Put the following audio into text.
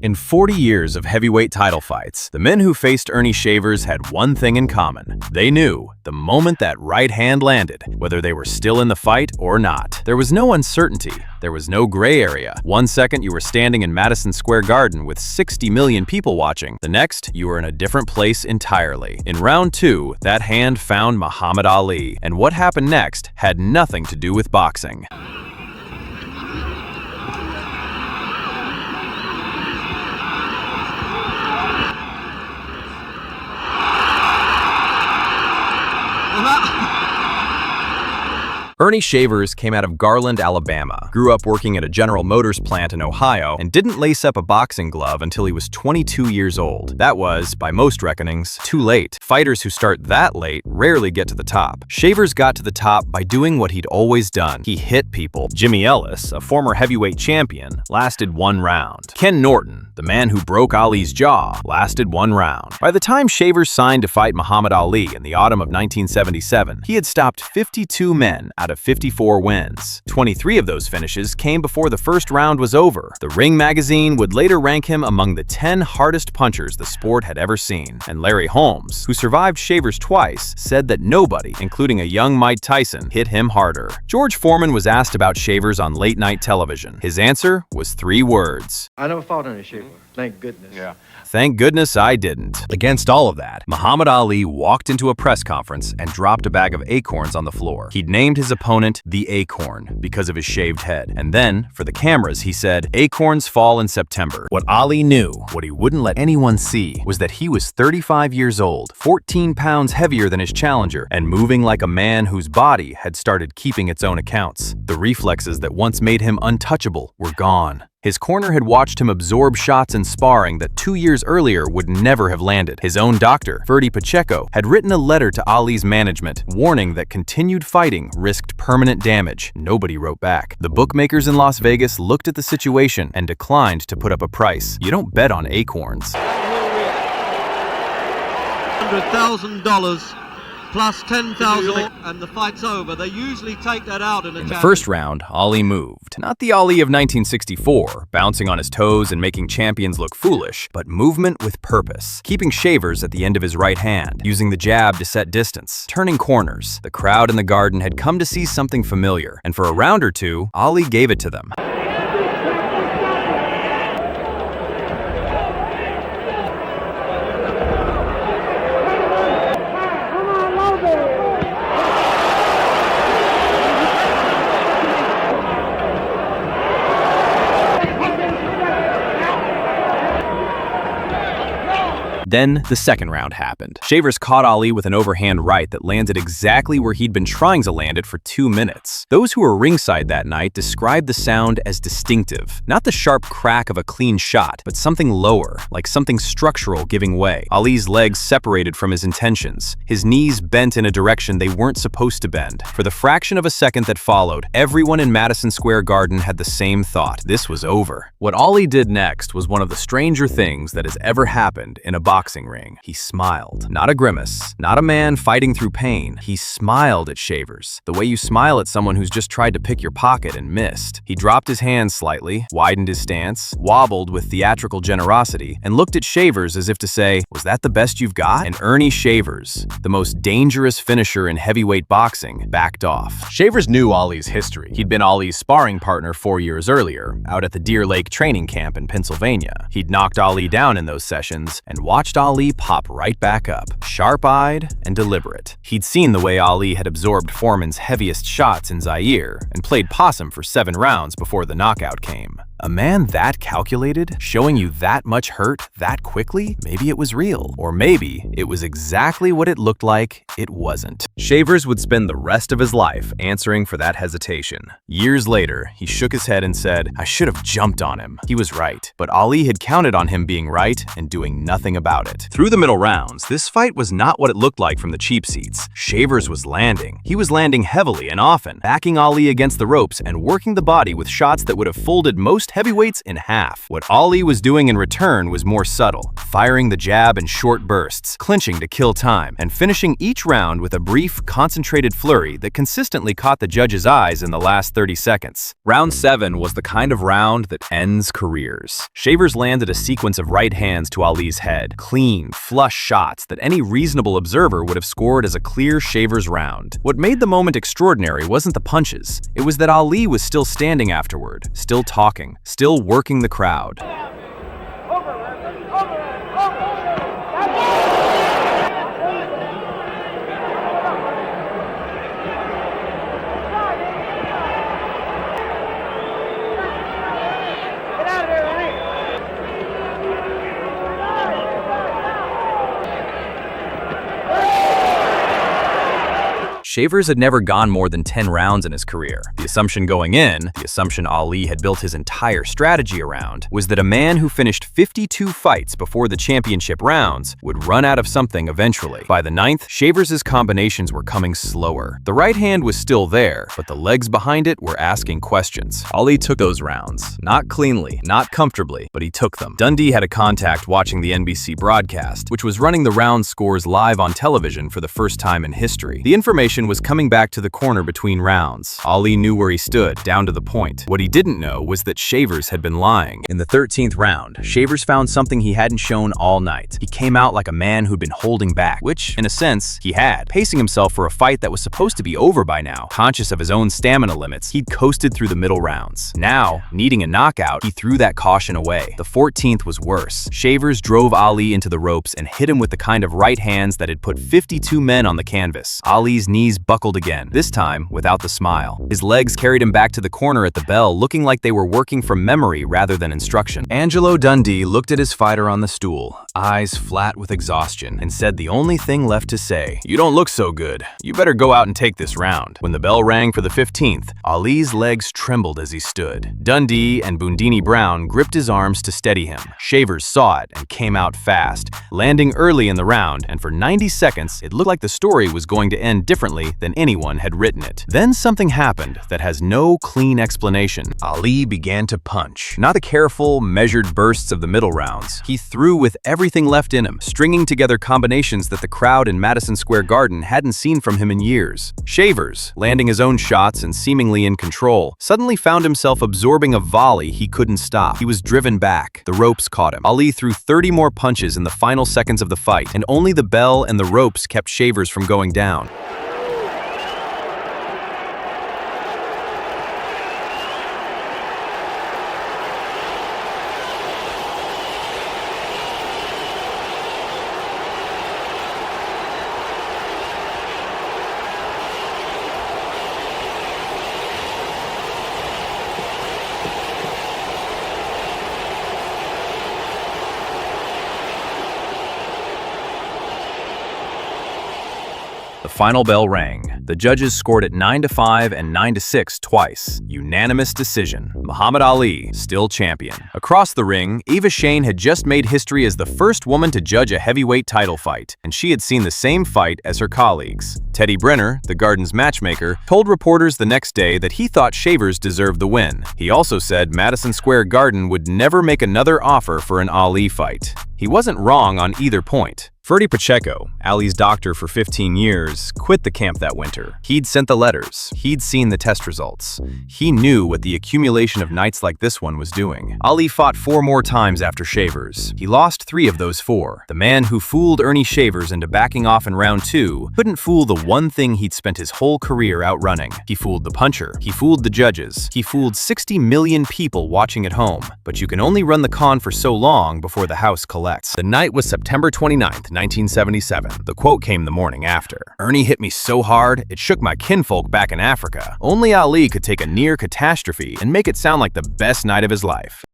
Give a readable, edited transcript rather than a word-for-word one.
In 40 years of heavyweight title fights, the men who faced Earnie Shavers had one thing in common. They knew the moment that right hand landed, whether they were still in the fight or not. There was no uncertainty. There was no gray area. One second you were standing in Madison Square Garden with 60 million people watching. The next, you were in a different place entirely. In round 2, that hand found Muhammad Ali, and what happened next had nothing to do with boxing. Earnie Shavers came out of Garland, Alabama, grew up working at a General Motors plant in Ohio, and didn't lace up a boxing glove until he was 22 years old. That was, by most reckonings, too late. Fighters who start that late rarely get to the top. Shavers got to the top by doing what he'd always done. He hit people. Jimmy Ellis, a former heavyweight champion, lasted 1 round. Ken Norton, the man who broke Ali's jaw, lasted 1 round. By the time Shavers signed to fight Muhammad Ali in the autumn of 1977, he had stopped 52 men out of 54 wins. 23 of those finishes came before the first round was over. The Ring magazine would later rank him among the 10 hardest punchers the sport had ever seen. And Larry Holmes, who survived Shavers twice, said that nobody, including a young Mike Tyson, hit him harder. George Foreman was asked about Shavers on late-night television. His answer was 3 words. I never fought any Shaver. Thank goodness. Yeah. Thank goodness I didn't. Against all of that, Muhammad Ali walked into a press conference and dropped a bag of acorns on the floor. He'd named his opponent the Acorn because of his shaved head. And then, for the cameras, he said, "Acorns fall in September." What Ali knew, what he wouldn't let anyone see, was that he was 35 years old, 14 pounds heavier than his challenger, and moving like a man whose body had started keeping its own accounts. The reflexes that once made him untouchable were gone. His corner had watched him absorb shots in sparring that 2 years earlier would never have landed. His own doctor, Ferdy Pacheco, had written a letter to Ali's management, warning that continued fighting risked permanent damage. Nobody wrote back. The bookmakers in Las Vegas looked at the situation and declined to put up a price. You don't bet on acorns. $100,000 plus 10,000 and the fight's over. They usually take that out in the first round, Ali moved. Not the Ali of 1964, bouncing on his toes and making champions look foolish, but movement with purpose, keeping Shavers at the end of his right hand, using the jab to set distance, turning corners. The crowd in the Garden had come to see something familiar, and for a round or two, Ali gave it to them. Then, the second round happened. Shavers caught Ali with an overhand right that landed exactly where he'd been trying to land it for 2 minutes. Those who were ringside that night described the sound as distinctive. Not the sharp crack of a clean shot, but something lower, like something structural giving way. Ali's legs separated from his intentions. His knees bent in a direction they weren't supposed to bend. For the fraction of a second that followed, everyone in Madison Square Garden had the same thought. This was over. What Ali did next was one of the stranger things that has ever happened in a boxing ring. He smiled. Not a grimace. Not a man fighting through pain. He smiled at Shavers, the way you smile at someone who's just tried to pick your pocket and missed. He dropped his hands slightly, widened his stance, wobbled with theatrical generosity, and looked at Shavers as if to say, "Was that the best you've got?" And Earnie Shavers, the most dangerous finisher in heavyweight boxing, backed off. Shavers knew Ali's history. He'd been Ali's sparring partner 4 years earlier, out at the Deer Lake training camp in Pennsylvania. He'd knocked Ali down in those sessions and watched Ali pop right back up, sharp-eyed and deliberate. He'd seen the way Ali had absorbed Foreman's heaviest shots in Zaire and played possum for 7 rounds before the knockout came. A man that calculated, showing you that much hurt that quickly? Maybe it was real. Or maybe it was exactly what it looked like it wasn't. Shavers would spend the rest of his life answering for that hesitation. Years later, he shook his head and said, "I should have jumped on him." He was right, but Ali had counted on him being right and doing nothing about it. Through the middle rounds, this fight was not what it looked like from the cheap seats. Shavers was landing. He was landing heavily and often, backing Ali against the ropes and working the body with shots that would have folded most heavyweights in half. What Ali was doing in return was more subtle, firing the jab in short bursts, clinching to kill time, and finishing each round with a brief brief, concentrated flurry that consistently caught the judges' eyes in the last 30 seconds. Round 7 was the kind of round that ends careers. Shavers landed a sequence of right hands to Ali's head, clean, flush shots that any reasonable observer would have scored as a clear Shavers round. What made the moment extraordinary wasn't the punches, it was that Ali was still standing afterward, still talking, still working the crowd. Shavers had never gone more than 10 rounds in his career. The assumption going in, the assumption Ali had built his entire strategy around, was that a man who finished 52 fights before the championship rounds would run out of something eventually. By the 9th, Shavers' combinations were coming slower. The right hand was still there, but the legs behind it were asking questions. Ali took those rounds. Not cleanly, not comfortably, but he took them. Dundee had a contact watching the NBC broadcast, which was running the round scores live on television for the first time in history. The information was coming back to the corner between rounds. Ali knew where he stood, down to the point. What he didn't know was that Shavers had been lying. In the 13th round, Shavers found something he hadn't shown all night. He came out like a man who'd been holding back, which, in a sense, he had. Pacing himself for a fight that was supposed to be over by now, conscious of his own stamina limits, he'd coasted through the middle rounds. Now, needing a knockout, he threw that caution away. The 14th was worse. Shavers drove Ali into the ropes and hit him with the kind of right hands that had put 52 men on the canvas. Ali's knees buckled again, this time without the smile. His legs carried him back to the corner at the bell, looking like they were working from memory rather than instruction. Angelo Dundee looked at his fighter on the stool, eyes flat with exhaustion, and said the only thing left to say, "You don't look so good. You better go out and take this round." When the bell rang for the 15th, Ali's legs trembled as he stood. Dundee and Bundini Brown gripped his arms to steady him. Shavers saw it and came out fast, landing early in the round, and for 90 seconds, it looked like the story was going to end differently than anyone had written it. Then something happened that has no clean explanation. Ali began to punch. Not the careful, measured bursts of the middle rounds. He threw with everything left in him, stringing together combinations that the crowd in Madison Square Garden hadn't seen from him in years. Shavers, landing his own shots and seemingly in control, suddenly found himself absorbing a volley he couldn't stop. He was driven back. The ropes caught him. Ali threw 30 more punches in the final seconds of the fight, and only the bell and the ropes kept Shavers from going down. The final bell rang. The judges scored it 9-5 and 9-6 twice. Unanimous decision. Muhammad Ali, still champion. Across the ring, Eva Shane had just made history as the first woman to judge a heavyweight title fight, and she had seen the same fight as her colleagues. Teddy Brenner, the Garden's matchmaker, told reporters the next day that he thought Shavers deserved the win. He also said Madison Square Garden would never make another offer for an Ali fight. He wasn't wrong on either point. Ferdy Pacheco, Ali's doctor for 15 years, quit the camp that winter. He'd sent the letters. He'd seen the test results. He knew what the accumulation of nights like this one was doing. Ali fought 4 more times after Shavers. He lost 3 of those 4. The man who fooled Earnie Shavers into backing off in round 2 couldn't fool the one thing he'd spent his whole career outrunning. He fooled the puncher. He fooled the judges. He fooled 60 million people watching at home. But you can only run the con for so long before the house collects. The night was September 29th, 1977. The quote came the morning after. "Earnie hit me so hard, it shook my kinfolk back in Africa. Only Ali could take a near catastrophe and make it sound like the best night of his life."